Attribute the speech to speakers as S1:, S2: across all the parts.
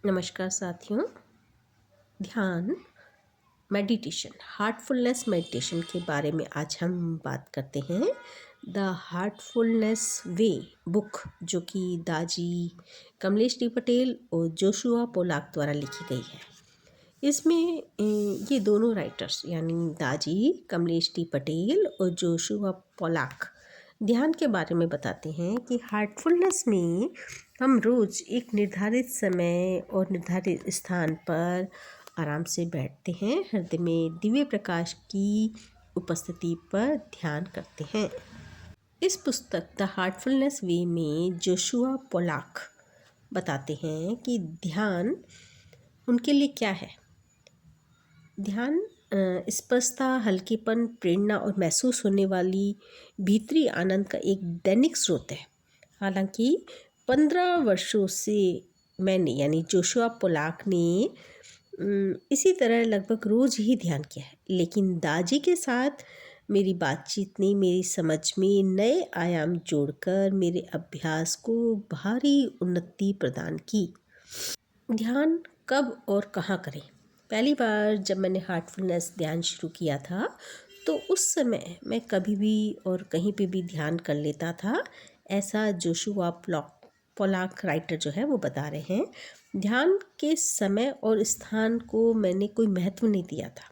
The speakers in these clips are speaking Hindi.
S1: नमस्कार साथियों। ध्यान, मेडिटेशन, हार्टफुलनेस मेडिटेशन के बारे में आज हम बात करते हैं। द हार्टफुलनेस वे बुक, जो कि दाजी कमलेश डी पटेल और जोशुआ पोलाक द्वारा लिखी गई है। इसमें ये दोनों राइटर्स यानी दाजी कमलेश डी पटेल और जोशुआ पोलाक ध्यान के बारे में बताते हैं कि हार्टफुलनेस में हम रोज़ एक निर्धारित समय और निर्धारित स्थान पर आराम से बैठते हैं, हृदय में दिव्य प्रकाश की उपस्थिति पर ध्यान करते हैं। इस पुस्तक द हार्टफुलनेस वे में जोशुआ पोलाक बताते हैं कि ध्यान उनके लिए क्या है। ध्यान स्पष्टता, हल्केपन, प्रेरणा और महसूस होने वाली भीतरी आनंद का एक दैनिक स्रोत है। हालांकि 15 वर्षों से मैंने यानी जोशुआ पोलाक ने इसी तरह लगभग रोज़ ही ध्यान किया है, लेकिन दाजी के साथ मेरी बातचीत ने मेरी समझ में नए आयाम जोड़कर मेरे अभ्यास को भारी उन्नति प्रदान की। ध्यान कब और कहाँ करें? पहली बार जब मैंने हार्टफुलनेस ध्यान शुरू किया था तो उस समय मैं कभी भी और कहीं पे भी ध्यान कर लेता था, ऐसा जोशुआ पोलाक राइटर जो है वो बता रहे हैं। ध्यान के समय और स्थान को मैंने कोई महत्व नहीं दिया था।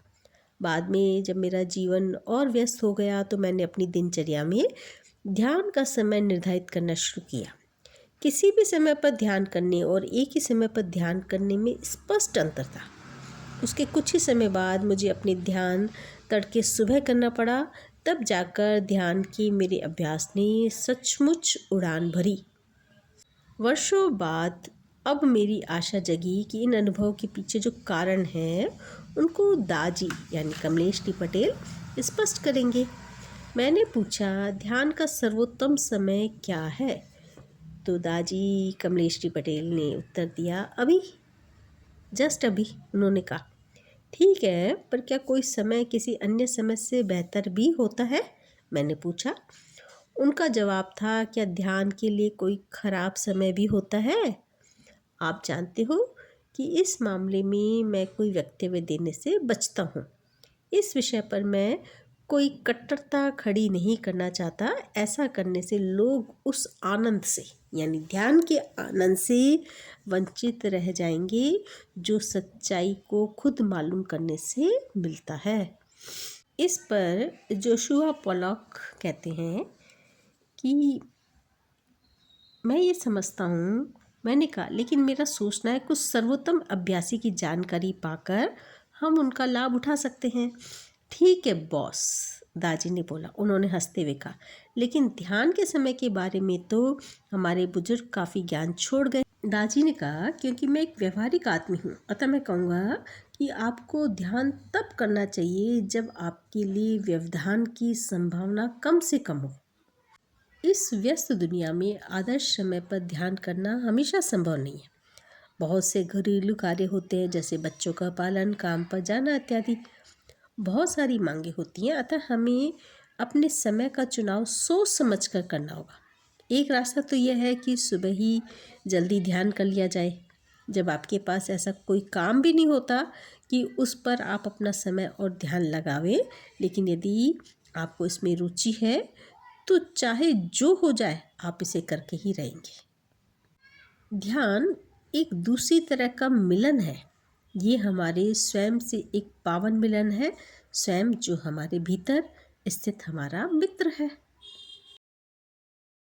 S1: बाद में जब मेरा जीवन और व्यस्त हो गया तो मैंने अपनी दिनचर्या में ध्यान का समय निर्धारित करना शुरू किया। किसी भी समय पर ध्यान करने और एक ही समय पर ध्यान करने में स्पष्ट अंतर था। उसके कुछ ही समय बाद मुझे अपने ध्यान तड़के सुबह करना पड़ा, तब जाकर ध्यान की मेरे अभ्यास ने सचमुच उड़ान भरी। वर्षों बाद अब मेरी आशा जगी कि इन अनुभवों के पीछे जो कारण हैं उनको दाजी यानी कमलेश डी पटेल स्पष्ट करेंगे। मैंने पूछा, ध्यान का सर्वोत्तम समय क्या है? तो दाजी कमलेश डी पटेल ने उत्तर दिया, अभी, जस्ट अभी। उन्होंने कहा, ठीक है, पर क्या कोई समय किसी अन्य समय से बेहतर भी होता है? मैंने पूछा। उनका जवाब था, क्या ध्यान के लिए कोई खराब समय भी होता है? आप जानते हो कि इस मामले में मैं कोई वक्तव्य देने से बचता हूँ। इस विषय पर मैं कोई कट्टरता खड़ी नहीं करना चाहता। ऐसा करने से लोग उस आनंद से यानी ध्यान के आनंद से वंचित रह जाएंगे जो सच्चाई को खुद मालूम करने से मिलता है। इस पर जोशुआ पोलाक कहते हैं कि मैं ये समझता हूँ, मैंने कहा, लेकिन मेरा सोचना है कुछ सर्वोत्तम अभ्यासी की जानकारी पाकर हम उनका लाभ उठा सकते हैं। ठीक है बॉस, दाजी ने बोला। उन्होंने हंसते हुए कहा, लेकिन ध्यान के समय के बारे में तो हमारे बुजुर्ग काफ़ी ज्ञान छोड़ गए। दाजी ने कहा, क्योंकि मैं एक व्यवहारिक आदमी हूँ, अतः मैं कहूँगा कि आपको ध्यान तब करना चाहिए जब आपके लिए व्यवधान की संभावना कम से कम हो। इस व्यस्त दुनिया में आदर्श समय पर ध्यान करना हमेशा संभव नहीं है। बहुत से घरेलू कार्य होते हैं, जैसे बच्चों का पालन, काम पर जाना इत्यादि। बहुत सारी मांगे होती हैं, अतः हमें अपने समय का चुनाव सोच समझ कर करना होगा। एक रास्ता तो यह है कि सुबह ही जल्दी ध्यान कर लिया जाए, जब आपके पास ऐसा कोई काम भी नहीं होता कि उस पर आप अपना समय और ध्यान लगावें। लेकिन यदि आपको इसमें रुचि है तो चाहे जो हो जाए आप इसे करके ही रहेंगे। ध्यान एक दूसरी तरह का मिलन है। ये हमारे स्वयं से एक पावन मिलन है, स्वयं जो हमारे भीतर स्थित हमारा मित्र है।